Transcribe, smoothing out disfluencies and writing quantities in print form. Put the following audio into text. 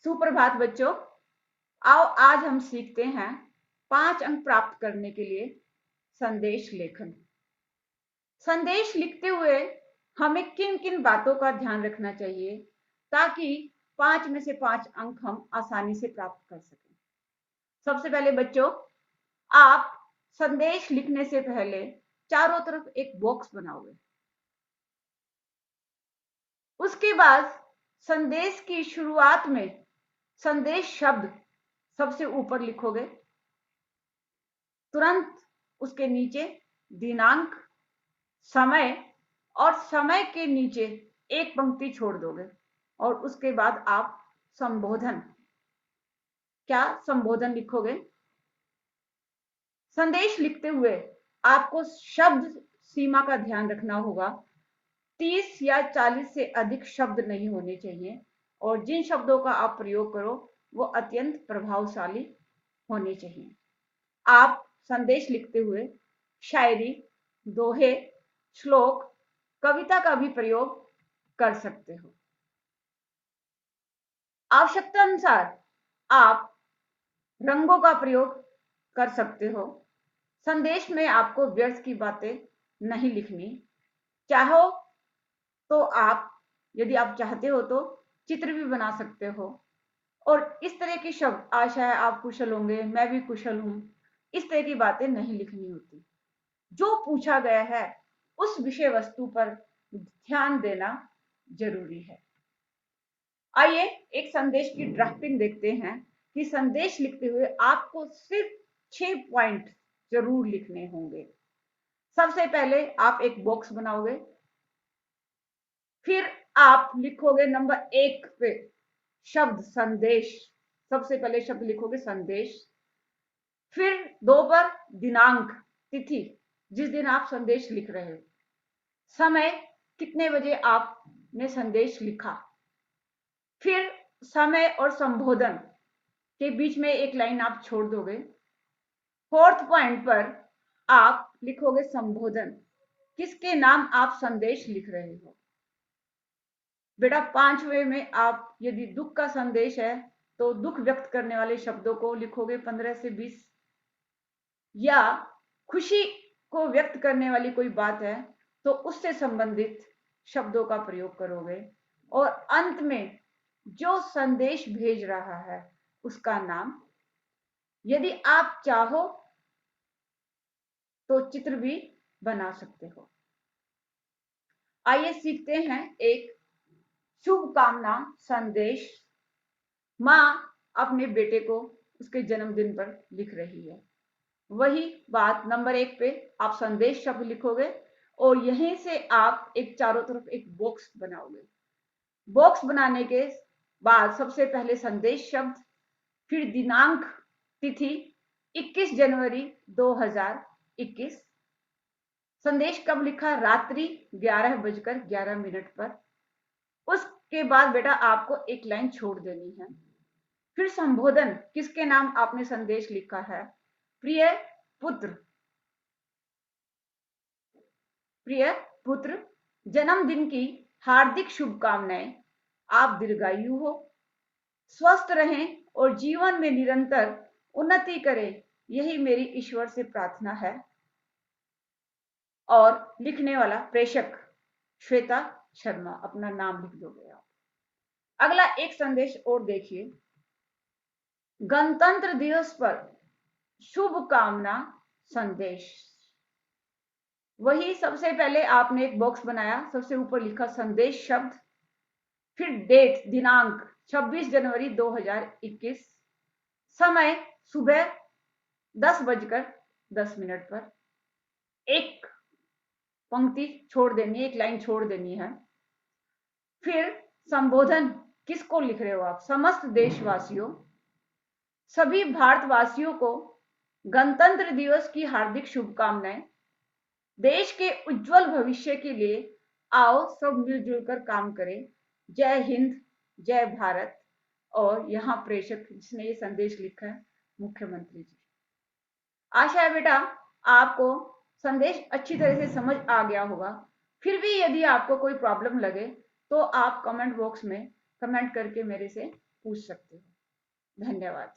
सुप्रभात बच्चों। आओ आज हम सीखते हैं 5 अंक प्राप्त करने के लिए संदेश लेखन। संदेश लिखते हुए हमें किन किन बातों का ध्यान रखना चाहिए ताकि 5 में से 5 अंक हम आसानी से प्राप्त कर सकें। सबसे पहले बच्चों, आप संदेश लिखने से पहले चारों तरफ एक बॉक्स बनाओगे। उसके बाद संदेश की शुरुआत में संदेश शब्द सबसे ऊपर लिखोगे। तुरंत उसके नीचे दिनांक, समय और समय के नीचे एक पंक्ति छोड़ दोगे और उसके बाद आप संबोधन, क्या संबोधन लिखोगे। संदेश लिखते हुए आपको शब्द सीमा का ध्यान रखना होगा। 30 या 40 से अधिक शब्द नहीं होने चाहिए और जिन शब्दों का आप प्रयोग करो वो अत्यंत प्रभावशाली होने चाहिए। आप संदेश लिखते हुए शायरी, दोहे, श्लोक, कविता का भी प्रयोग कर सकते हो। आवश्यकता अनुसार आप रंगों का प्रयोग कर सकते हो। संदेश में आपको व्यर्थ की बातें नहीं लिखनी। चाहो तो आप, यदि आप चाहते हो तो चित्र भी बना सकते हो और इस तरह के शब्द, आशा है आप कुशल होंगे, मैं भी कुशल हूं, इस तरह की बातें नहीं लिखनी होती। जो पूछा गया है उस विषय वस्तु पर ध्यान देना जरूरी है। आइए एक संदेश की ड्राफ्टिंग देखते हैं कि संदेश लिखते हुए आपको सिर्फ 6 पॉइंट जरूर लिखने होंगे। सबसे पहले आप एक बॉक्स बनाओगे, फिर आप लिखोगे नंबर 1 पे शब्द संदेश। सबसे पहले शब्द लिखोगे संदेश, फिर 2 पर दिनांक, तिथि जिस दिन आप संदेश लिख रहे हो, समय कितने बजे आपने संदेश लिखा, फिर समय और संबोधन के बीच में एक लाइन आप छोड़ दोगे। 4th पॉइंट पर आप लिखोगे संबोधन, किसके नाम आप संदेश लिख रहे हो। बेटा 5वें में आप, यदि दुख का संदेश है तो दुख व्यक्त करने वाले शब्दों को लिखोगे 15 से 20, या खुशी को व्यक्त करने वाली कोई बात है तो उससे संबंधित शब्दों का प्रयोग करोगे। और अंत में जो संदेश भेज रहा है उसका नाम, यदि आप चाहो तो चित्र भी बना सकते हो। आइए सीखते हैं एक शुभकामना संदेश। माँ अपने बेटे को उसके जन्मदिन पर लिख रही है। वही बात नंबर 1 पे आप संदेश शब्द लिखोगे और यहीं से आप एक चारों तरफ एक बॉक्स बनाओगे। बॉक्स बनाने के बाद सबसे पहले संदेश शब्द, फिर दिनांक, तिथि 21 जनवरी 2021। संदेश कब लिखा, रात्रि 11:11 पर। उसके बाद बेटा आपको एक लाइन छोड़ देनी है। फिर संबोधन, किसके नाम आपने संदेश लिखा है, प्रिय पुत्र, प्रिय पुत्र, जन्मदिन की हार्दिक शुभकामनाएं, आप दीर्घायु हो, स्वस्थ रहें और जीवन में निरंतर उन्नति करें, यही मेरी ईश्वर से प्रार्थना है। और लिखने वाला प्रेषक श्वेता शर्मा, अपना नाम लिख दोगे आप। अगला एक संदेश और देखिए, गणतंत्र दिवस पर शुभकामना संदेश। वही सबसे पहले आपने एक बॉक्स बनाया, सबसे ऊपर लिखा संदेश शब्द, फिर डेट, दिनांक 26 जनवरी 2021, समय सुबह 10:10 पर। एक पंक्ति छोड़ देनी है, एक लाइन छोड़ देनी है। फिर संबोधन, किसको लिख रहे हो आप, समस्त देशवासियों, सभी भारतवासियों को गणतंत्र दिवस की हार्दिक शुभकामनाएं। देश के उज्जवल भविष्य के लिए आओ सब मिलजुल कर काम करें। जय हिंद, जय भारत। और यहाँ प्रेषक जिसने ये संदेश लिखा है, मुख्यमंत्री जी। आशा है बेटा आपको संदेश अच्छी तरह से समझ आ गया होगा। फिर भी यदि आपको कोई प्रॉब्लम लगे तो आप कमेंट बॉक्स में कमेंट करके मेरे से पूछ सकते हो। धन्यवाद।